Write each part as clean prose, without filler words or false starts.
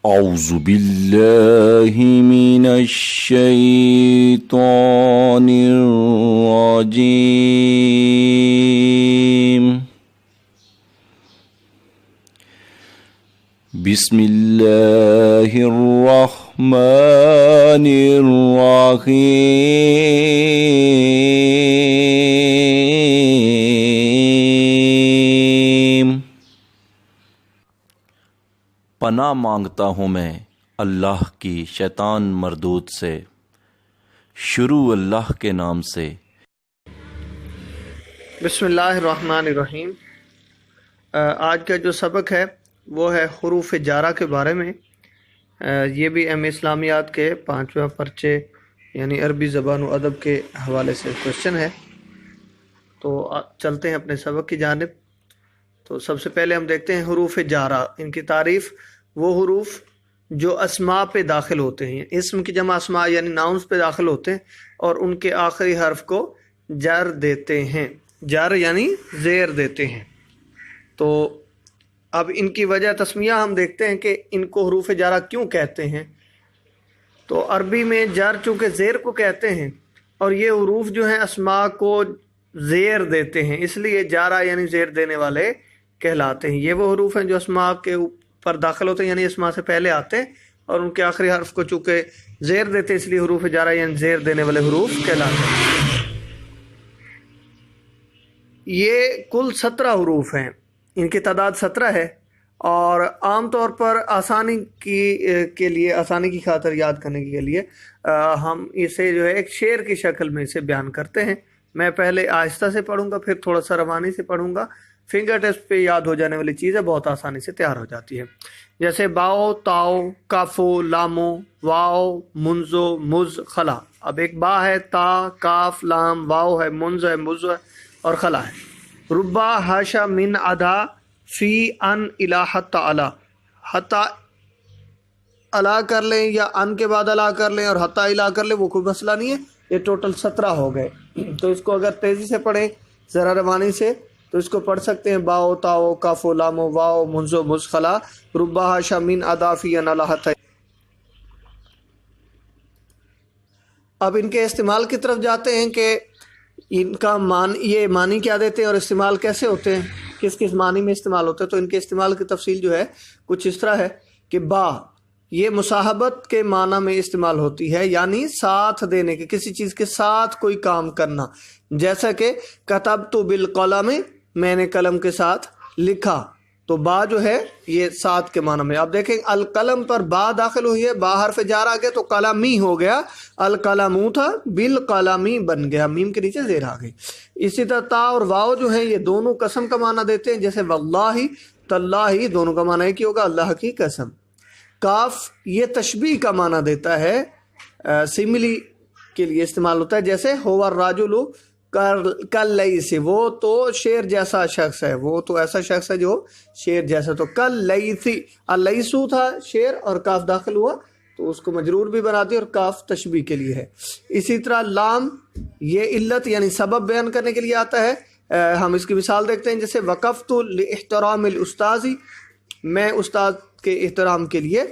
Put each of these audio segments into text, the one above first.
أعوذ بالله من الشيطان الرجيم. بسم الله الرحمن الرحيم. پناہ مانگتا ہوں میں اللہ کی شیطان مردود سے. شروع اللہ کے نام سے. بسم اللہ الرحمن الرحیم. آج کا جو سبق ہے وہ ہے حروف جارہ کے بارے میں. یہ بھی ایم اسلامیات کے 5واں پرچے یعنی عربی زبان و ادب کے حوالے سے کوشچن ہے. تو چلتے ہیں اپنے سبق کی جانب. تو سب سے پہلے ہم دیکھتے ہیں حروف جارہ. ان کی تعریف: وہ حروف جو اسماء پہ داخل ہوتے ہیں، اسم کی جمع اسماء یعنی ناؤنز پہ داخل ہوتے ہیں اور ان کے آخری حرف کو جر دیتے ہیں. جر یعنی زیر دیتے ہیں. تو اب ان کی وجہ تسمیہ ہم دیکھتے ہیں کہ ان کو حروف جارہ کیوں کہتے ہیں. تو عربی میں جر چونکہ زیر کو کہتے ہیں اور یہ حروف جو ہیں اسماء کو زیر دیتے ہیں، اس لیے جارہ یعنی زیر دینے والے کہلاتے ہیں. یہ وہ حروف ہیں جو اسماء کے پر داخل ہوتے ہیں یعنی اسماء سے پہلے آتے ہیں اور ان کے آخری حرف کو چونکہ زیر دیتے ہیں، اس لیے حروف جارہ یعنی زیر دینے والے حروف کہلاتے ہیں. یہ کل 17 حروف ہیں. ان کی تعداد 17 ہے اور عام طور پر آسانی کے لیے آسانی کی خاطر یاد کرنے کے لیے ہم اسے جو ہے ایک شعر کی شکل میں اسے بیان کرتے ہیں. میں پہلے آہستہ سے پڑھوں گا، پھر تھوڑا سا روانی سے پڑھوں گا. فنگر ٹیپس پہ یاد ہو جانے والی چیز ہے، بہت آسانی سے تیار ہو جاتی ہے. جیسے باؤ، تاؤ، کافو، لامو، واؤ، منزو، مز، خلا. اب ایک با ہے، تا، کاف، لام، واؤ ہے، منز ہے، مز ہے اور خلا ہے. ربا، ہاشا، من، ادا، فی، ان، الا، حتی، علا. حتی علا کر لیں یا ان کے بعد علا کر لیں اور حتی علا کر لیں، وہ کوئی مسئلہ نہیں ہے. یہ ٹوٹل 17 ہو گئے. تو اس کو اگر تیزی سے پڑھیں ذرا روانی سے تو اس کو پڑھ سکتے ہیں: باؤ، تاؤ، کافو، لامو، واؤ، منزو، مز، خلا. ربا، ہاشا، من، ادا، فی، ان، علا، حتی. اب ان کے استعمال کی طرف جاتے ہیں کہ ان کا یہ معنی کیا دیتے ہیں اور استعمال کیسے ہوتے ہیں، کس کس معنی میں استعمال ہوتے ہیں. تو ان کے استعمال کی تفصیل جو ہے کچھ اس طرح ہے کہ با یہ مصاحبت کے معنی میں استعمال ہوتی ہے، یعنی ساتھ دینے کے، کسی چیز کے ساتھ کوئی کام کرنا. جیسا کہ کتبت بالقلم، میں نے قلم کے ساتھ لکھا. تو با جو ہے یہ ساتھ کے معنی میں. آپ دیکھیں القلم پر با داخل ہوئی ہے، با حرف جار آ گیا تو قلمی ہو گیا. القلمو تھا، بالقلمی بن گیا، میم کے نیچے زیر آ گئی. اسی طرح تا اور واؤ جو ہیں یہ دونوں قسم کا معنی دیتے ہیں. جیسے واللہ، تاللہ، دونوں کا معنی ایک ہی ہوگا، اللہ کی قسم. کاف یہ تشبیہ کا معنی دیتا ہے، سملی کے لیے استعمال ہوتا ہے. جیسے هو الرجل کاللیث، وہ تو شیر جیسا شخص ہے، وہ تو ایسا شخص ہے جو شیر جیسا. تو کاللیث، اللیث تھا شیر اور کاف داخل ہوا تو اس کو مجرور بھی بنا دی اور کاف تشبیہ کے لیے ہے. اسی طرح لام یہ علت یعنی سبب بیان کرنے کے لیے آتا ہے. ہم اس کی مثال دیکھتے ہیں. جیسے وقفت لاحترام الاستاذ، میں استاد کے احترام کے لیے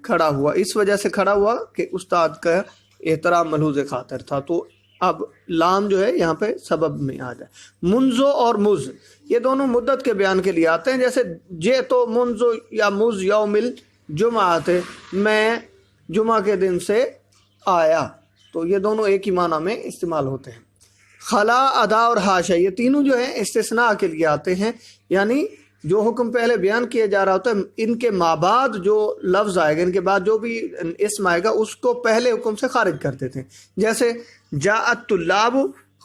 کھڑا ہوا، اس وجہ سے کھڑا ہوا کہ استاد کا احترام ملحوظ خاطر تھا. تو اب لام جو ہے یہاں پہ سبب میں آ جائے. منزو اور مز یہ دونوں مدت کے بیان کے لیے آتے ہیں. جیسے جے تو منزو یا مز یوم الجمعہ، میں جمعہ کے دن سے آیا. تو یہ دونوں ایک ہی معنی میں استعمال ہوتے ہیں. خلا، ادا اور حاشا یہ تینوں جو ہیں استثناء کے لیے آتے ہیں، یعنی جو حکم پہلے بیان کیا جا رہا ہوتا ہے ان کے مابعد جو لفظ آئے گا، ان کے بعد جو بھی اسم آئے گا اس کو پہلے حکم سے خارج کر دیتے ہیں. جیسے جاءت طلاب،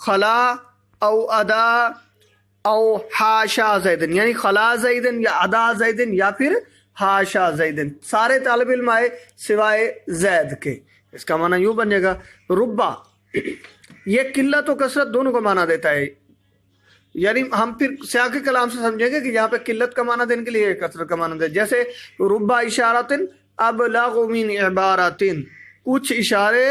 خلا او ادا او حاشا زیدن، یعنی خلا زیدن یا ادا زیدن یا پھر حاشا زیدن، سارے طالب علم آئے سوائے زید کے. اس کا معنی یوں بن جائے گا. ربا یہ قلت و کثرت دونوں کا معنی دیتا ہے، یعنی ہم پھر سیاق کلام سے سمجھیں گے کہ یہاں پہ قلت کا معنی دینے کے لیے کثرت کا معنی دے. جیسے ربا اشارۃ ابلغ من عبارۃ، کچھ اشارے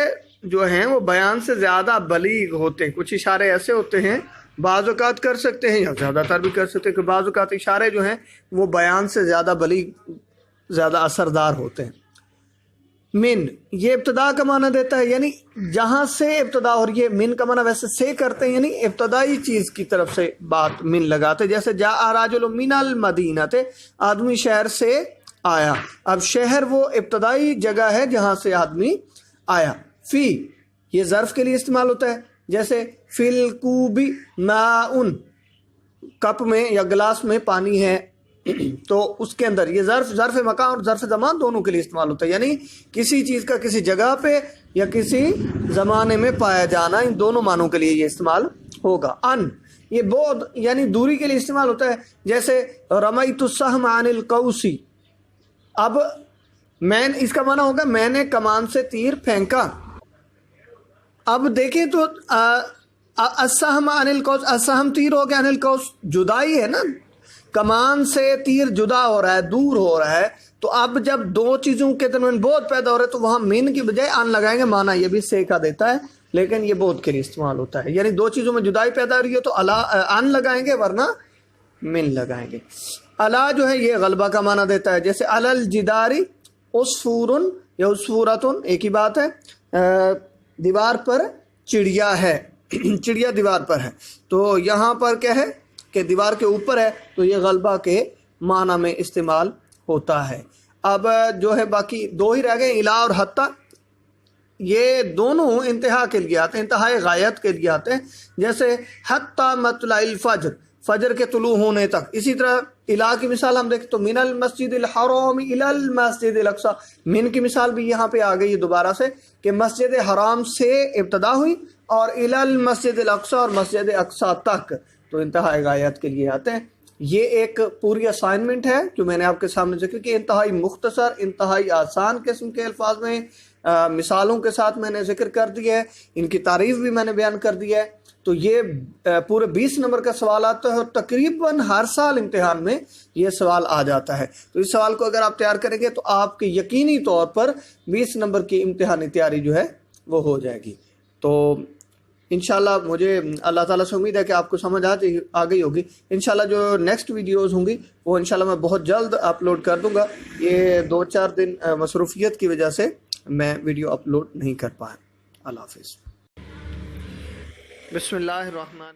جو ہیں وہ بیان سے زیادہ بلیغ ہوتے ہیں. کچھ اشارے ایسے ہوتے ہیں بعض اوقات کر سکتے ہیں یا زیادہ تر بھی کر سکتے ہیں کہ بعض اوقات اشارے جو ہیں وہ بیان سے زیادہ بلیغ، زیادہ اثردار ہوتے ہیں. من یہ ابتدا کا معنی دیتا ہے، یعنی جہاں سے ابتدا، اور یہ من کا معنی ویسے سے کرتے ہیں، یعنی ابتدائی چیز کی طرف سے بات من لگاتے، جیسے جاء راجل من المدینہ، آدمی شہر سے آیا۔ اب شہر وہ ابتدائی جگہ ہے جہاں سے آدمی آیا۔ فی یہ ظرف کے لیے استعمال ہوتا ہے، جیسے فی الکوب ماء، کپ میں یا گلاس میں پانی ہے تو اس کے اندر یہ ظرف مکان اور ظرف زمان دونوں کے لیے استعمال ہوتا ہے، یعنی کسی چیز کا کسی جگہ پہ یا کسی زمانے میں پایا جانا، ان دونوں معنوں کے لیے یہ استعمال ہوگا۔ ان یہ بعد یعنی دوری کے لیے استعمال ہوتا ہے، جیسے رمیت السہم عن القوس، اب میں اس کا معنی ہوگا میں نے کمان سے تیر پھینکا۔ اب دیکھیں تو السہم عن القوس، السہم تیر ہو گیا، عن القوس جدائی ہے نا، کمان سے تیر جدا ہو رہا ہے، دور ہو رہا ہے، تو اب جب دو چیزوں کے درمیان بعد پیدا ہو رہا ہے تو وہاں من کی بجائے ان لگائیں گے، معنی یہ بھی سے کا دیتا ہے لیکن یہ بعد کے لیے استعمال ہوتا ہے، یعنی دو چیزوں میں جدائی پیدا ہو رہی ہے تو ان لگائیں گے ورنہ من لگائیں گے۔ الا جو ہے یہ غلبہ کا معنی دیتا ہے، جیسے علی الجدار عصفور یا عصفورۃ، ایک ہی بات ہے، دیوار پر چڑیا ہے، چڑیا دیوار پر ہے، تو یہاں پر کیا ہے کہ دیوار کے اوپر ہے، تو یہ غلبہ کے معنی میں استعمال ہوتا ہے۔ اب جو ہے باقی دو ہی رہ گئے، الا اور حتی، یہ دونوں انتہا کے لیے آتے ہیں، انتہائی غایت کے لیے آتے ہیں، جیسے حتی مطلع الفجر، فجر کے طلوع ہونے تک۔ اسی طرح الا کی مثال ہم دیکھیں تو من المسجد الحرام الی المسجد الاقصی، من کی مثال بھی یہاں پہ آ گئی دوبارہ سے کہ مسجد حرام سے ابتدا ہوئی اور الی المسجد الاقصی اور مسجد اقصی تک، تو انتہائی غایت کے لیے آتے ہیں۔ یہ ایک پوری اسائنمنٹ ہے جو میں نے آپ کے سامنے ذکر کی، انتہائی مختصر، انتہائی آسان قسم کے الفاظ میں مثالوں کے ساتھ میں نے ذکر کر دیا ہے، ان کی تعریف بھی میں نے بیان کر دی ہے۔ تو یہ پورے 20 نمبر کا سوال آتا ہے اور تقریباً ہر سال امتحان میں یہ سوال آ جاتا ہے، تو اس سوال کو اگر آپ تیار کریں گے تو آپ کی یقینی طور پر 20 نمبر کی امتحانی تیاری جو ہے وہ ہو جائے گی۔ تو انشاءاللہ مجھے اللہ تعالیٰ سے امید ہے کہ آپ کو سمجھ آ گئی ہوگی۔ انشاءاللہ جو نیکسٹ ویڈیوز ہوں گی وہ انشاءاللہ میں بہت جلد اپلوڈ کر دوں گا، یہ 2-4 دن مصروفیت کی وجہ سے میں ویڈیو اپلوڈ نہیں کر پایا۔ اللہ حافظ۔ بسم اللہ الرحمن